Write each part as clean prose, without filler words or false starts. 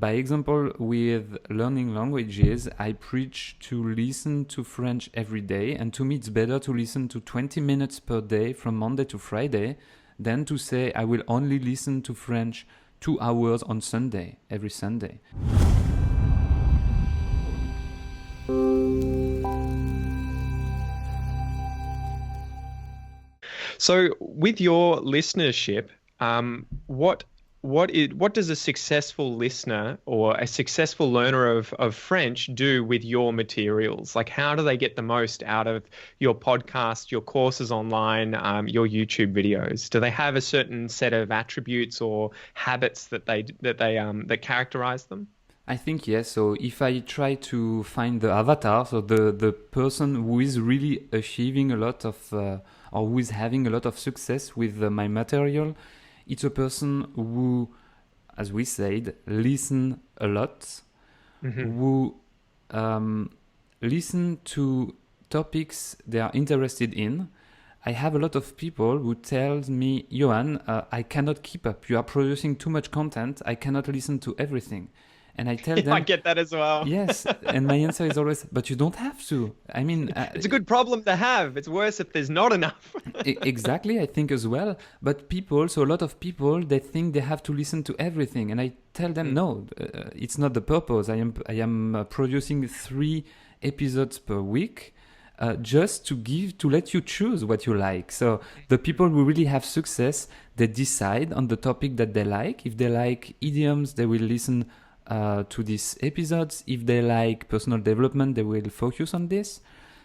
by example, with learning languages, I preach to listen to French every day. And to me, it's better to listen to 20 minutes per day from Monday to Friday than to say I will only listen to French 2 hours on Sunday, every Sunday. So, with your listenership, what does a successful listener or a successful learner of French do with your materials? Like, how do they get the most out of your podcast, your courses online, your YouTube videos? Do they have a certain set of attributes or habits that that characterize them? I think yes. So if I try to find the avatar, so the person who is really achieving a lot of or who is having a lot of success with my material, it's a person who, as we said, listen a lot, who listen to topics they are interested in. I have a lot of people who tell me, Johan, I cannot keep up. You are producing too much content. I cannot listen to everything. And I tell them, I get that as well. yes. And my answer is always, but you don't have to. I mean, it's a good problem to have. It's worse if there's not enough. Exactly, I think as well. But people, so a lot of people, they think they have to listen to everything. And I tell them, no, it's not the purpose. I am producing 3 episodes per week. Just to let you choose what you like. So the people who really have success, they decide on the topic that they like. If they like idioms, they will listen to these episodes. If they like personal development, they will focus on this.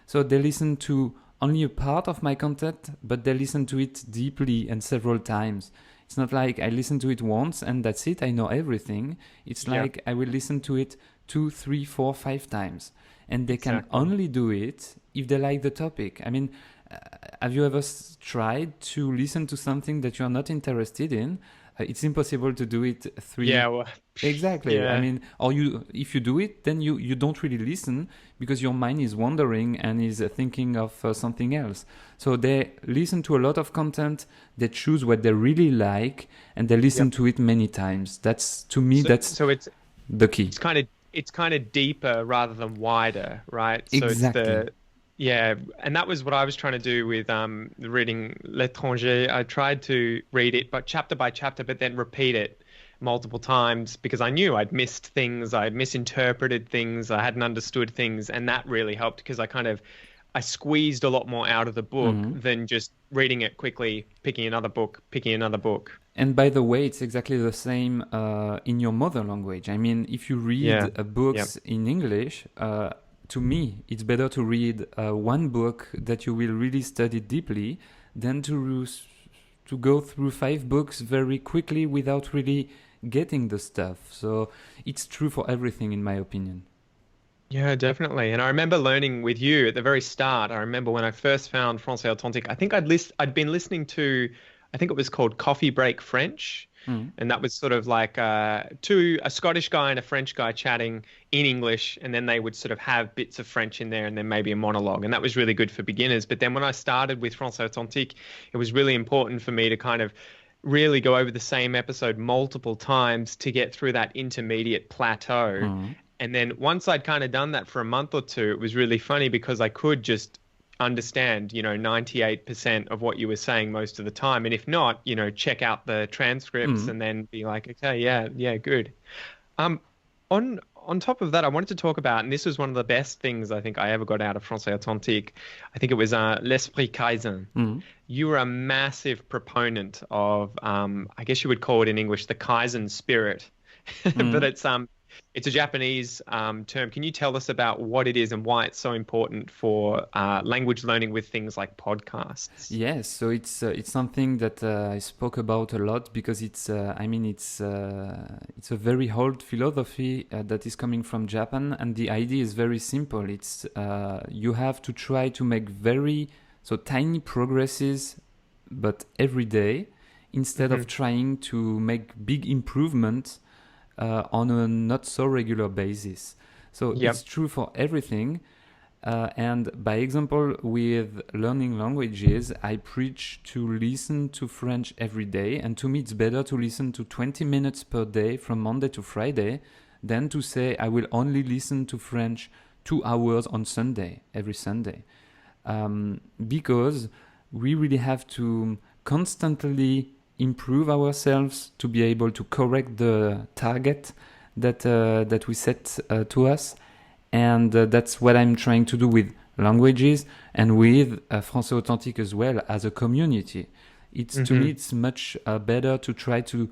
So they listen to only a part of my content, but they listen to it deeply and several times. It's not like I listen to it once and that's it, I know everything. It's like I will listen to it 2, 3, 4, 5 times. And they can only do it if they like the topic. I mean, have you ever tried to listen to something that you are not interested in? It's impossible to do it 3. Yeah, well, exactly. Yeah. I mean, or if you do it, then you don't really listen because your mind is wandering and is thinking of something else. So they listen to a lot of content, they choose what they really like, and they listen to it many times. That's, to me, that's the key. It's kind of deeper rather than wider, right? Exactly. So and that was what I was trying to do with reading L'Étranger. I tried to read it, but chapter by chapter, but then repeat it multiple times because I knew I'd missed things, I'd misinterpreted things, I hadn't understood things, and that really helped because I squeezed a lot more out of the book than just reading it quickly, picking another book. And by the way, it's exactly the same in your mother language. I mean, if you read books in English, to me, it's better to read one book that you will really study deeply than to go through 5 books very quickly without really getting the stuff. So it's true for everything, in my opinion. Yeah, definitely. And I remember learning with you at the very start. I remember when I first found Français Authentique, I think I'd been listening to, I think it was called Coffee Break French. And that was sort of like a Scottish guy and a French guy chatting in English, and then they would sort of have bits of French in there and then maybe a monologue. And that was really good for beginners. But then when I started with Français Authentique, it was really important for me to kind of really go over the same episode multiple times to get through that intermediate plateau. And then once I'd kind of done that for a month or 2, it was really funny because I could just understand, 98% of what you were saying most of the time. And if not, check out the transcripts and then be like, okay, yeah, good. On top of that, I wanted to talk about, and this was one of the best things I think I ever got out of Français Authentique. I think it was l'esprit Kaizen. You were a massive proponent of, I guess you would call it in English, the Kaizen spirit, but it's a Japanese term. Can you tell us about what it is and why it's so important for language learning with things like podcasts? Yes, so it's something that I spoke about a lot because it's a very old philosophy that is coming from Japan, and the idea is very simple. It's you have to try to make tiny progresses, but every day, instead of trying to make big improvements on a not so regular basis. So it's true for everything. And by example, with learning languages, I preach to listen to French every day. And to me, it's better to listen to 20 minutes per day from Monday to Friday than to say I will only listen to French 2 hours on Sunday, every Sunday. Because we really have to constantly improve ourselves to be able to correct the target that we set to us. And that's what I'm trying to do with languages and with Français Authentique as well as a community. To me, it's much better to try to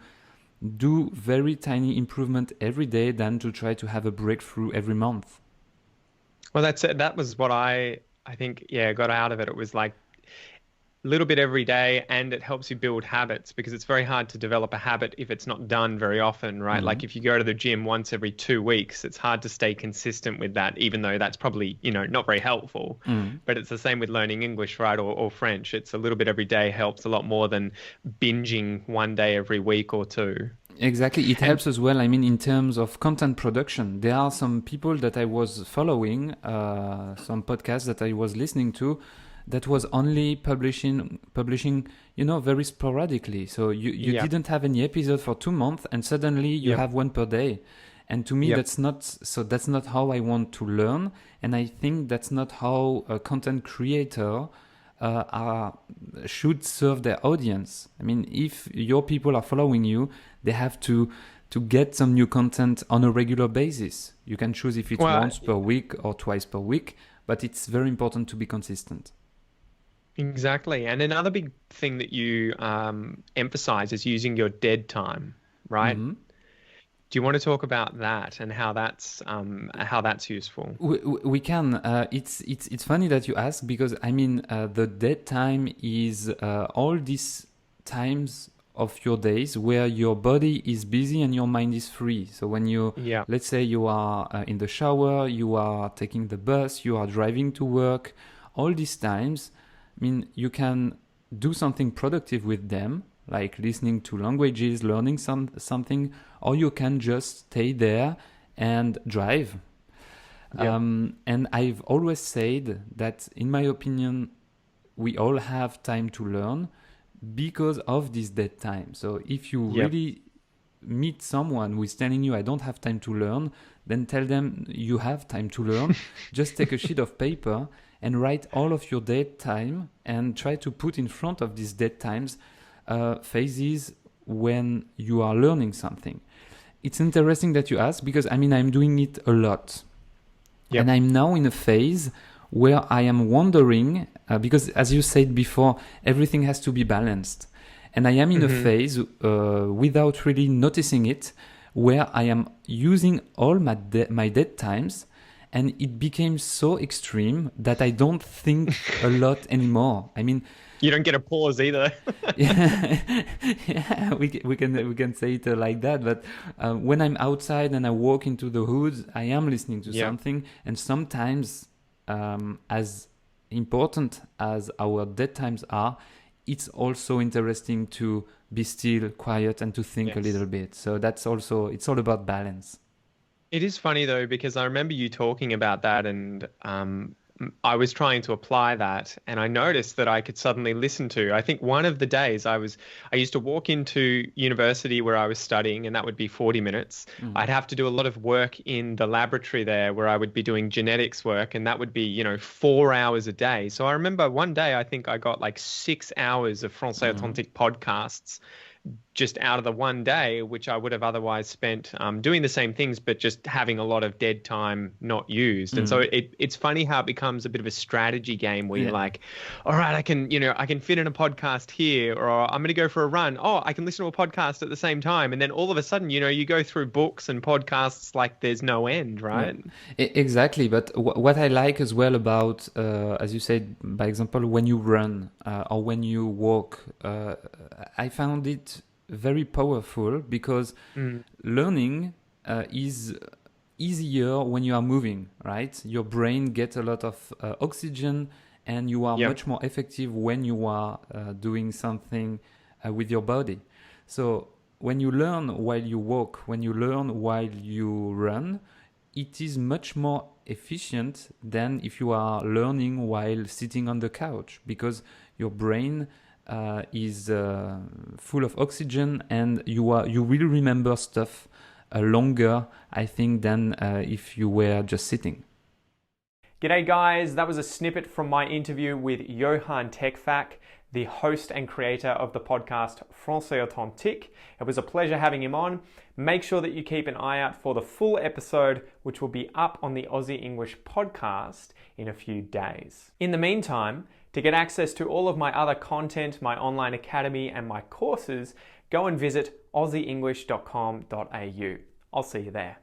do very tiny improvement every day than to try to have a breakthrough every month. Well, that's it. That was what I think, got out of it. It was like a little bit every day, and it helps you build habits, because it's very hard to develop a habit if it's not done very often, right? Like if you go to the gym once every 2 weeks, it's hard to stay consistent with that, even though that's probably, not very helpful. But it's the same with learning English, right? Or French. It's a little bit every day helps a lot more than binging one day every week or two. Exactly. It helps as well. I mean, in terms of content production, there are some people that I was following, some podcasts that I was listening to, that was only publishing, very sporadically. So you didn't have any episode for 2 months, and suddenly you have one per day. And to me, that's not how I want to learn. And I think that's not how a content creator should serve their audience. I mean, if your people are following you, they have to get some new content on a regular basis. You can choose if it's once per week or twice per week, but it's very important to be consistent. Exactly. And another big thing that you emphasize is using your dead time, right? Do you want to talk about that and how that's useful? We can. It's funny that you ask, because I mean the dead time is all these times of your days where your body is busy and your mind is free. So when let's say you are in the shower, you are taking the bus, you are driving to work, all these times, I mean, you can do something productive with them, like listening to languages, learning something, or you can just stay there and drive. And I've always said that, in my opinion, we all have time to learn because of this dead time. So if you really meet someone who is telling you, I don't have time to learn, then tell them you have time to learn. Just take a sheet of paper and write all of your dead time and try to put in front of these dead times phases when you are learning something. It's interesting that you ask, because I mean, I'm doing it a lot. And I'm now in a phase where I am wondering, because as you said before, everything has to be balanced. And I am in a phase without really noticing it, where I am using all my dead times, and it became so extreme that I don't think a lot anymore. I mean, you don't get a pause either. we can say it like that. But when I'm outside and I walk into the woods, I am listening to something. And sometimes, as important as our dead times are, it's also interesting to be still, quiet, and to think a little bit. So that's also, it's all about balance. It is funny though, because I remember you talking about that, and I was trying to apply that, and I noticed that I could suddenly listen to, I think one of the days I used to walk into university where I was studying, and that would be 40 minutes. I'd have to do a lot of work in the laboratory there where I would be doing genetics work, and that would be, 4 hours a day. So I remember one day, I think I got like 6 hours of Français Authentique podcasts just out of the one day, which I would have otherwise spent doing the same things, but just having a lot of dead time not used. And so it's funny how it becomes a bit of a strategy game where you're like, all right, I can fit in a podcast here, or I'm going to go for a run. Oh, I can listen to a podcast at the same time. And then all of a sudden, you go through books and podcasts like there's no end, right? Yeah. Exactly. But what I like as well about, as you said, by example, when you run or when you walk, I found it very powerful, because learning is easier when you are moving, right? Your brain gets a lot of oxygen, and you are much more effective when you are doing something with your body. So when you learn while you walk, when you learn while you run, it is much more efficient than if you are learning while sitting on the couch, because your brain is full of oxygen, and you will remember stuff longer, I think, than if you were just sitting. G'day guys, that was a snippet from my interview with Johan Tekfak, the host and creator of the podcast Français Authentique. It was a pleasure having him on. Make sure that you keep an eye out for the full episode, which will be up on the Aussie English podcast in a few days. In the meantime, to get access to all of my other content, my online academy and my courses, go and visit aussieenglish.com.au. I'll see you there.